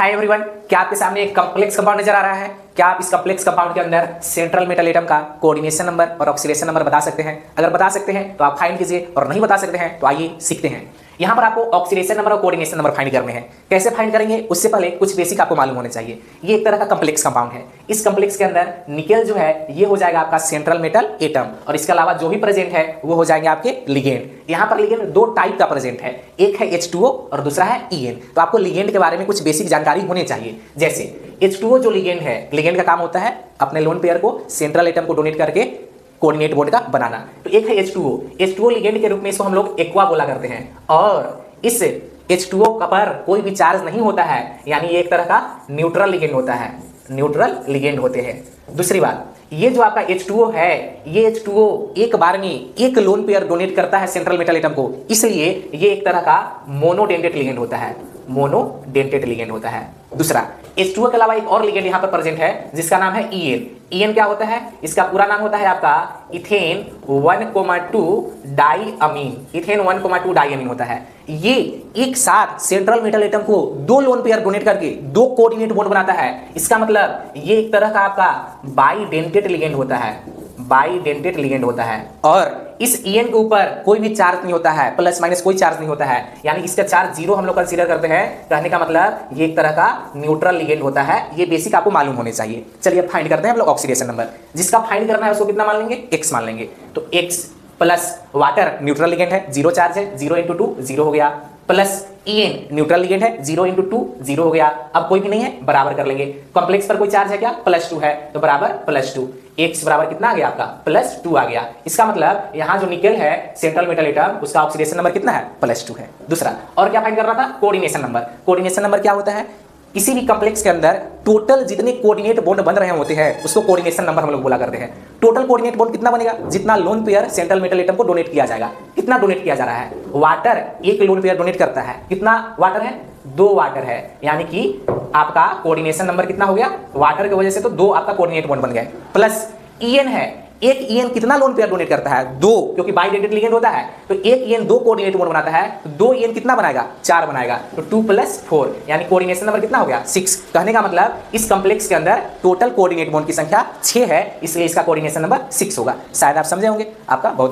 Hi everyone, क्या आपके सामने एक कॉम्प्लेक्स कंपाउंड नजर आ रहा है? क्या आप इस कॉम्प्लेक्स कंपाउंड के अंदर सेंट्रल मेटल एटम का कोऑर्डिनेशन नंबर और ऑक्सीडेशन नंबर बता सकते हैं? अगर बता सकते हैं तो आप फाइंड कीजिए, और नहीं बता सकते हैं तो आइए सीखते हैं। यहां पर आपको ऑक्सीडेशन नंबर और कोऑर्डिनेशन नंबर फाइंड करने हैं। कैसे फाइंड करेंगे उससे पहले कुछ बेसिक आपको मालूम होने चाहिए। ये एक तरह का कॉम्प्लेक्स कंपाउंड है। इस कॉम्प्लेक्स के अंदर निकेल जो है ये हो जाएगा आपका सेंट्रल मेटल एटम, और इसके अलावा जो भी प्रेजेंट है वो हो जाएंगे आपके लिगेंड। यहाँ पर लिगेंड दो टाइप का प्रेजेंट है, एक है H2O और दूसरा है EN। तो आपको लिगेंड के बारे में कुछ बेसिक जानकारी होनी चाहिए। जैसे H2O जो लिगेंड है, लिगेंड का काम होता है अपने लोन पेयर को सेंट्रल एटम को डोनेट करके कोऑर्डिनेट बॉन्ड का बनाना। तो एक है H2O लिगेंड के रूप में इसको हम लोग एक्वा बोला करते हैं, और इस H2O का पर कोई भी चार्ज नहीं होता है, यानी ये एक तरह का न्यूट्रल लिगेंड होता है, न्यूट्रल लिगेंड होते हैं। दूसरी बात, ये जो आपका H2O है, ये H2O एक बार में एक लोन पेयर डोनेट करता है सेंट्रल मेटल एटम को, इसलिए ये एक तरह का मोनोडेंटेट लिगेंड होता है, मोनोडेंटेट लिगेंड होता है। दूसरा, H2O के अलावा एक और लिगेंड यहाँ पर प्रेजेंट है जिसका नाम है EN। EN क्या होता है? इसका पूरा नाम होता है आपका इथेन 1,2 डाईअमीन। इथेन 1,2 डाईअमीन होता है। ये एक साथ सेंट्रल मेटल एटम को दो लोन पेयर डोनेट करके दो कोऑर्डिनेट बॉन्ड बनाता है। इसका मतलब ये एक तरह का आपका बाईडेंटेट लिगेंड होता है, बाईडेंटेट लिगेंड होता है। और इस EN के ऊपर कोई भी चार्ज नहीं होता है, प्लस माइनस कोई चार्ज नहीं होता है, यानी इसका चार्ज जीरो हम लोग कंसीडर करते हैं। कहने का मतलब ये एक तरह का न्यूट्रल लिगेंड होता है। ये बेसिक आपको मालूम होने चाहिए। चलिए फाइंड करते हैं हम लोग ऑक्सीडेशन नंबर। जिसका फाइंड करना है उसको कितना मान लेंगे? X मान लेंगे। तो X plus water neutral ligand है, जीरो चार्ज है, 0 × 2 0 हो गया, प्लस EN न्यूट्रल लिगेंड है, 0 × 2 0 हो गया। अब कोई भी नहीं है, बराबर कर लेंगे। कॉम्प्लेक्स पर कोई चार्ज है क्या? +2 है, तो बराबर +2। X बराबर कितना आ गया आपका? +2 आ गया। इसका मतलब यहाँ जो निकेल है सेंट्रल मेटल एटम, उसका ऑक्सीडेशन नंबर कितना है? +2 है। दूसरा, और क्या फाइंड करना था? Coordination number. कोऑर्डिनेशन नंबर क्या होता है? किसी भी कॉम्प्लेक्स के अंदर टोटल जितने कोऑर्डिनेट बॉन्ड बन रहे होते हैं उसको कोऑर्डिनेशन नंबर हम लोग बोला करते हैं। टोटल कोऑर्डिनेट बॉन्ड कितना बनेगा? जितना lone pair central metal atom को डोनेट किया जाएगा। कितना डोनेट किया जा रहा है? वाटर एक लोन पेयर डोनेट करता है। कितना वाटर है? 2 वाटर है, यानी कि आपका कोऑर्डिनेशन नंबर कितना हो गया? वाटर की वजह से तो 2 आपका कोऑर्डिनेट बॉन्ड बन गए। प्लस EN है, एक EN कितना लोन पेयर डोनेट करता है? 2, क्योंकि बाईडेंटेट लिगेंड होता है। तो एक EN 2 कोऑर्डिनेट बॉन्ड बनाता है, तो 2 EN कितना बनाएगा? 4 बनाएगा। तो 2 + 4, यानी कोऑर्डिनेशन नंबर कितना हो गया? 6। कहने का मतलब इस कॉम्प्लेक्स के अंदर टोटल कोऑर्डिनेट बॉन्ड की संख्या 6 है, इसलिए इसका कोऑर्डिनेशन नंबर 6 होगा। शायद आप समझे होंगे। आपका बहुत बहुत